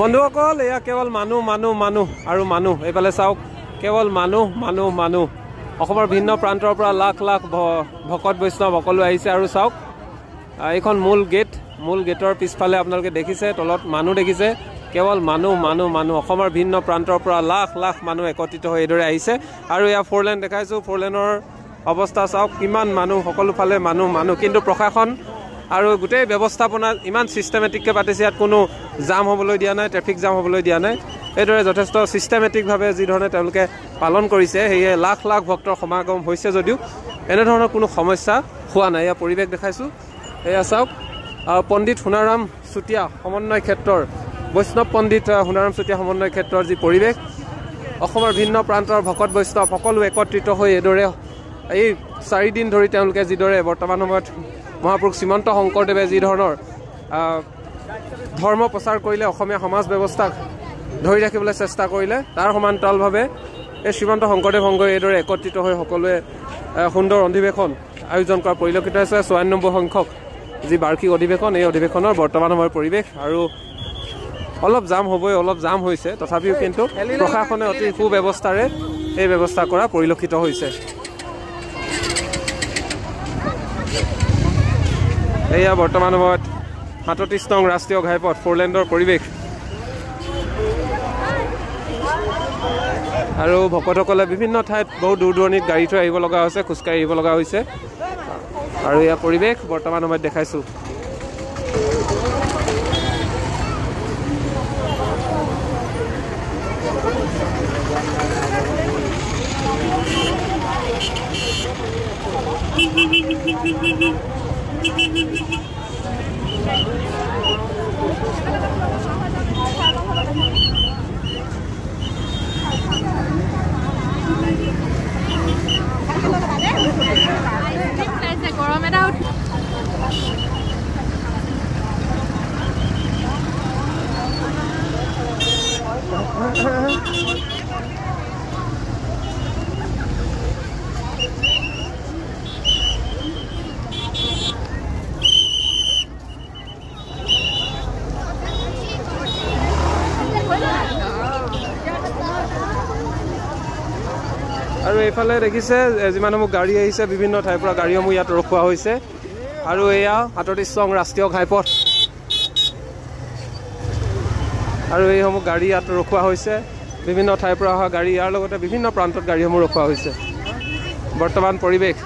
বন্ধুসকল এয়া কেৱল মানুহ মানুহ মানুহ আৰু মানুহ এইফালে চাওক কেৱল মানুহ মানুহ মানুহ অসমৰ ভিন্ন প্ৰান্তৰ পৰা লাখ লাখ ভকত বৈষ্ণৱ সকলো আহিছে আৰু চাওক এইখন মূল গেটৰ পিছফালে আপোনালোকে দেখিছে তলত মানুহ দেখিছে কেৱল মানুহ মানুহ মানুহ অসমৰ ভিন্ন প্ৰান্তৰ পৰা লাখ লাখ মানুহ একত্ৰিত হৈ এইদৰে আহিছে আৰু এয়া ফ'ৰ লেন দেখাইছোঁ ফ'ৰ লেনৰ অৱস্থা চাওক কিমান মানুহ সকলো ফালে মানুহ মানুহ কিন্তু প্ৰশাসন আৰু গোটেই ব্যৱস্থাপনা ইমান সিস্টেমেটিককৈ পাতিছে ইয়াত কোনো জাম হ'বলৈ দিয়া নাই ট্ৰেফিক জাম হ'বলৈ দিয়া নাই এইদৰে যথেষ্ট সিস্টেমেটিকভাৱে যি ধৰণে তেওঁলোকে পালন কৰিছে সেয়ে লাখ লাখ ভক্তৰ সমাগম হৈছে যদিও এনেধৰণৰ কোনো সমস্যা হোৱা নাই এয়া পৰিৱেশ দেখাইছোঁ এয়া চাওক পণ্ডিত সোণাৰাম চুতীয়া সমন্বয় ক্ষেত্ৰৰ বৈষ্ণৱ পণ্ডিত সোণাৰাম চুতীয়া সমন্বয় ক্ষেত্ৰৰ যি পৰিৱেশ অসমৰ ভিন্ন প্ৰান্তৰ ভকত বৈষ্ণৱ সকলো একত্ৰিত হৈ এইদৰে এই 4 দিন ধৰি তেওঁলোকে যিদৰে বৰ্তমান সময়ত মহাপুৰুষ শ্ৰীমন্ত শংকৰদেৱে যি ধৰণৰ ধৰ্ম প্ৰচাৰ কৰিলে অসমীয়া সমাজ ব্যৱস্থাক ধৰি ৰাখিবলৈ চেষ্টা কৰিলে তাৰ সমান্তৰালভাৱে এই শ্ৰীমন্ত শংকৰদেৱ সংঘই এইদৰে একত্ৰিত হৈ সকলোৱে সুন্দৰ অধিৱেশন আয়োজন কৰা পৰিলক্ষিত হৈছে 94 সংখ্যক যি বাৰ্ষিক অধিৱেশন এই অধিৱেশনৰ বৰ্তমান সময়ৰ পৰিৱেশ আৰু অলপ জাম হ'বই অলপ জাম হৈছে তথাপিও কিন্তু প্ৰশাসনে অতি সুব্যৱস্থাৰে এই ব্যৱস্থা কৰা পৰিলক্ষিত হৈছে এয়া বৰ্তমান সময়ত 37 নং ৰাষ্ট্ৰীয় ঘাইপথ ফ'ৰ লেনৰ পৰিৱেশ আৰু ভকতসকলে বিভিন্ন ঠাইত বহু দূৰ দূৰণিত গাড়ী থৈ আহিব লগা হৈছে খোজকাঢ়ি আহিব লগা হৈছে আৰু এয়া পৰিৱেশ বৰ্তমান সময়ত দেখাইছোঁ আৰু এইফালে দেখিছে যিমানসমূহ গাড়ী আহিছে বিভিন্ন ঠাইৰ পৰা গাড়ীসমূহ ইয়াত ৰখোৱা হৈছে আৰু এয়া 38 নং ৰাষ্ট্ৰীয় ঘাইপথ আৰু এইসমূহ গাড়ী ইয়াত ৰখোৱা হৈছে বিভিন্ন ঠাইৰ পৰা অহা গাড়ী ইয়াৰ লগতে বিভিন্ন প্ৰান্তত গাড়ীসমূহ ৰখোৱা হৈছে বৰ্তমান পৰিৱেশ